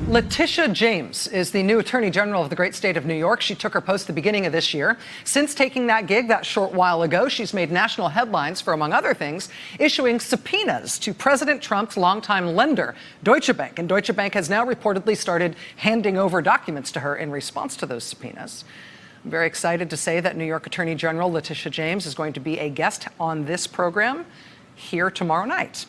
Letitia James is the new Attorney General of the great state of New York. She took her post at the beginning of this year. Since taking that gig that short while ago, she's made national headlines for, among other things, issuing subpoenas to President Trump's longtime lender, Deutsche Bank. And Deutsche Bank has now reportedly started handing over documents to her in response to those subpoenas. I'm very excited to say that New York Attorney General Letitia James is going to be a guest on this program here tomorrow night.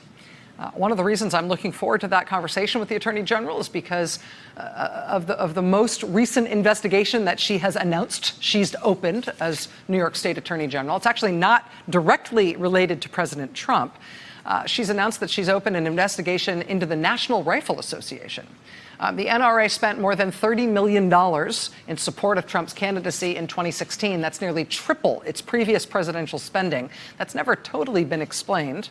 One of the reasons I'm looking forward to that conversation with the Attorney General is because of the most recent investigation that she has announced she's opened as New York State Attorney General. It's actually not directly related to President Trump. She's announced that she's opened an investigation into the National Rifle Association. The NRA spent more than $30 million in support of Trump's candidacy in 2016. That's nearly triple its previous presidential spending. That's never totally been explained.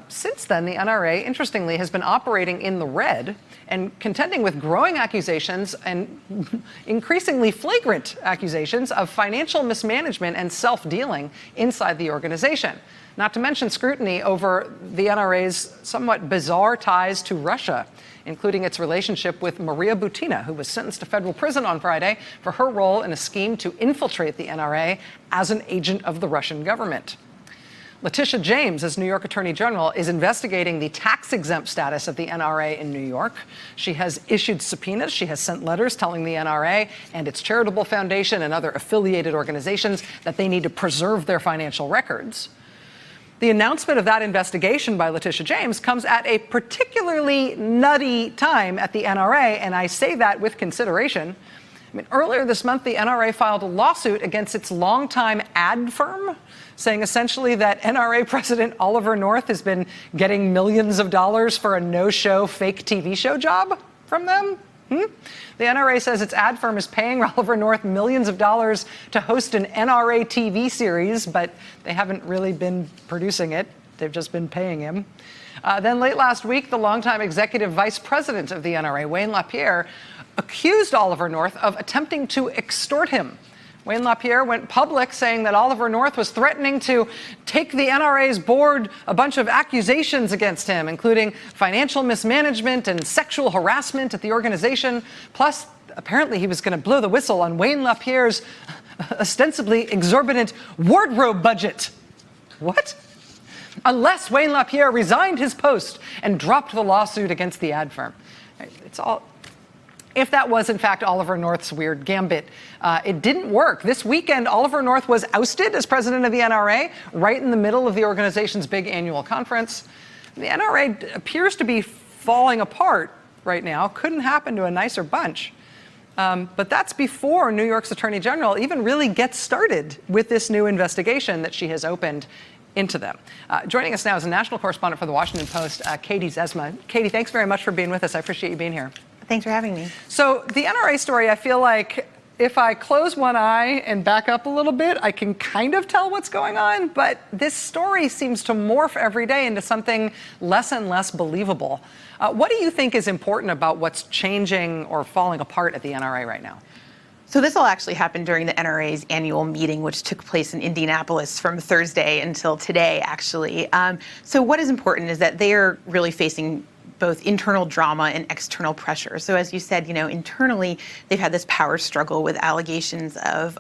Since then, the NRA, interestingly, has been operating in the red and contending with growing accusations and increasingly flagrant accusations of financial mismanagement and self-dealing inside the organization. Not to mention scrutiny over the NRA's somewhat bizarre ties to Russia, including its relationship with Maria Butina, who was sentenced to federal prison on Friday for her role in a scheme to infiltrate the NRA as an agent of the Russian government. Letitia James, as New York Attorney General, is investigating the tax-exempt status of the NRA in New York. She has issued subpoenas. She has sent letters telling the NRA and its charitable foundation and other affiliated organizations that they need to preserve their financial records. The announcement of that investigation by Letitia James comes at a particularly nutty time at the NRA, and I say that with consideration. Earlier this month, the NRA filed a lawsuit against its longtime ad firm, saying essentially that NRA President Oliver North has been getting millions of dollars for a no-show fake TV show job from them. The NRA says its ad firm is paying Oliver North millions of dollars to host an NRA TV series, but they haven't really been producing it. They've just been paying him. Then late last week, the longtime executive vice president of the NRA, Wayne LaPierre, accused Oliver North of attempting to extort him. Wayne LaPierre went public saying that Oliver North was threatening to take the NRA's board a bunch of accusations against him, including financial mismanagement and sexual harassment at the organization. Plus, apparently he was going to blow the whistle on Wayne LaPierre's ostensibly exorbitant wardrobe budget. What? Unless Wayne LaPierre resigned his post and dropped the lawsuit against the ad firm. It's all... If that was, in fact, Oliver North's weird gambit, it didn't work. This weekend, Oliver North was ousted as president of the NRA, right in the middle of the organization's big annual conference. The NRA appears to be falling apart right now. Couldn't happen to a nicer bunch. But that's before New York's Attorney General even really gets started with this new investigation that she has opened into them. Joining us now is a national correspondent for The Washington Post, Katie Zesma. Katie, thanks very much for being with us. I appreciate you being here. Thanks for having me. So the NRA story, I feel like if I close one eye and back up a little bit, I can kind of tell what's going on. But this story seems to morph every day into something less and less believable. What do you think is important about what's changing or falling apart at the NRA right now? So this all actually happened during the NRA's annual meeting, which took place in Indianapolis from Thursday until today, actually. So what is important is that they are really facing both internal drama and external pressure. So as you said, internally, they've had this power struggle with allegations of,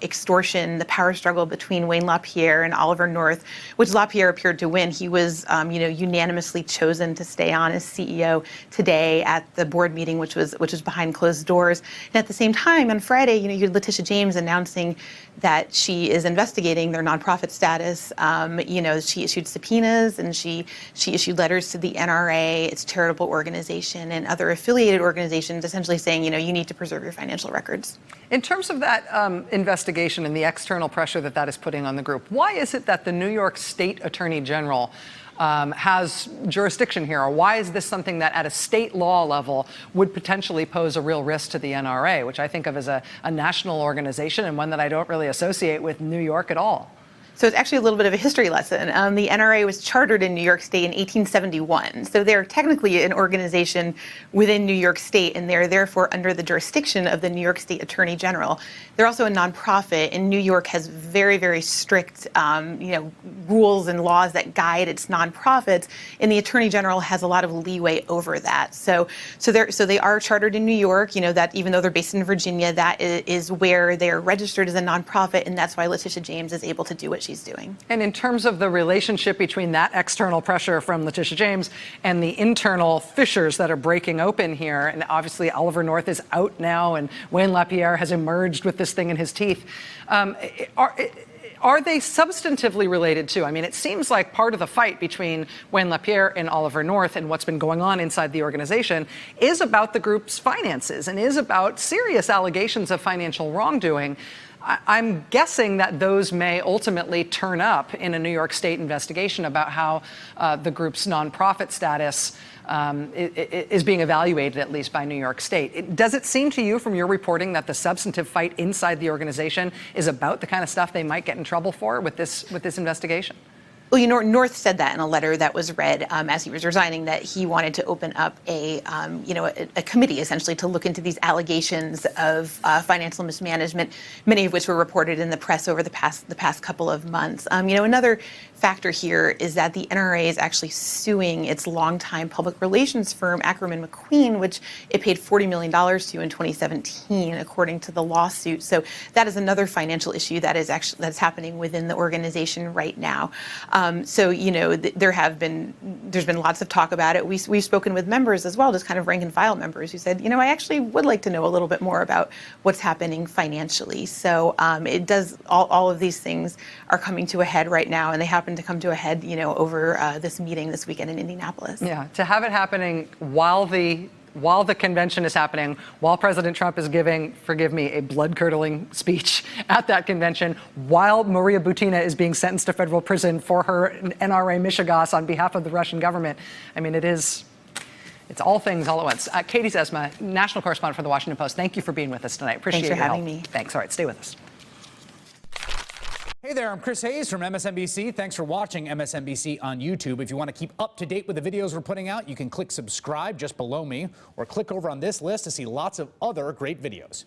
extortion, the power struggle between Wayne LaPierre and Oliver North, which LaPierre appeared to win. He was, unanimously chosen to stay on as CEO today at the board meeting, which was behind closed doors. And at the same time, on Friday, you had Letitia James announcing that she is investigating their nonprofit status. She issued subpoenas and she issued letters to the NRA, its charitable organization, and other affiliated organizations, essentially saying, you need to preserve your financial records. In terms of that investigation and the external pressure that is putting on the group, why is it that the New York State Attorney General has jurisdiction here? Or why is this something that at a state law level would potentially pose a real risk to the NRA, which I think of as a national organization and one that I don't really associate with New York at all? So it's actually a little bit of a history lesson. The NRA was chartered in New York State in 1871. So they're technically an organization within New York State, and they're therefore under the jurisdiction of the New York State Attorney General. They're also a nonprofit, and New York has very, very strict, rules and laws that guide its nonprofits, and the Attorney General has a lot of leeway over that. So they are chartered in New York. That even though they're based in Virginia, that is where they're registered as a nonprofit, and that's why Letitia James is able to do what she's doing. And in terms of the relationship between that external pressure from Letitia James and the internal fissures that are breaking open here, and obviously Oliver North is out now and Wayne LaPierre has emerged with this thing in his teeth, are they substantively related too? I mean, it seems like part of the fight between Wayne LaPierre and Oliver North and what's been going on inside the organization is about the group's finances and is about serious allegations of financial wrongdoing. I'm guessing that those may ultimately turn up in a New York State investigation about how the group's nonprofit status is being evaluated, at least by New York State. Does it seem to you from your reporting that the substantive fight inside the organization is about the kind of stuff they might get in trouble for with this investigation? Well, North said that in a letter that was read as he was resigning, that he wanted to open up a committee essentially to look into these allegations of financial mismanagement, many of which were reported in the press over the past couple of months. Another factor here is that the NRA is actually suing its longtime public relations firm, Ackerman McQueen, which it paid $40 million to in 2017, according to the lawsuit. So that is another financial issue that's happening within the organization right now. There's been lots of talk about it. We've spoken with members as well, just kind of rank and file members who said, I actually would like to know a little bit more about what's happening financially. So it does, all of these things are coming to a head right now, and they happen to come to a head, over this meeting this weekend in Indianapolis. Yeah, to have it happening while the convention is happening, while President Trump is giving, forgive me, a blood-curdling speech at that convention, while Maria Butina is being sentenced to federal prison for her NRA mishegas on behalf of the Russian government. I mean, it's all things all at once. Katie Zesma, national correspondent for The Washington Post, thank you for being with us tonight. Appreciate Thanks for your having help. me. Thanks. All right, stay with us. Hey there, I'm Chris Hayes from MSNBC. Thanks for watching MSNBC on YouTube. If you want to keep up to date with the videos we're putting out, you can click subscribe just below me or click over on this list to see lots of other great videos.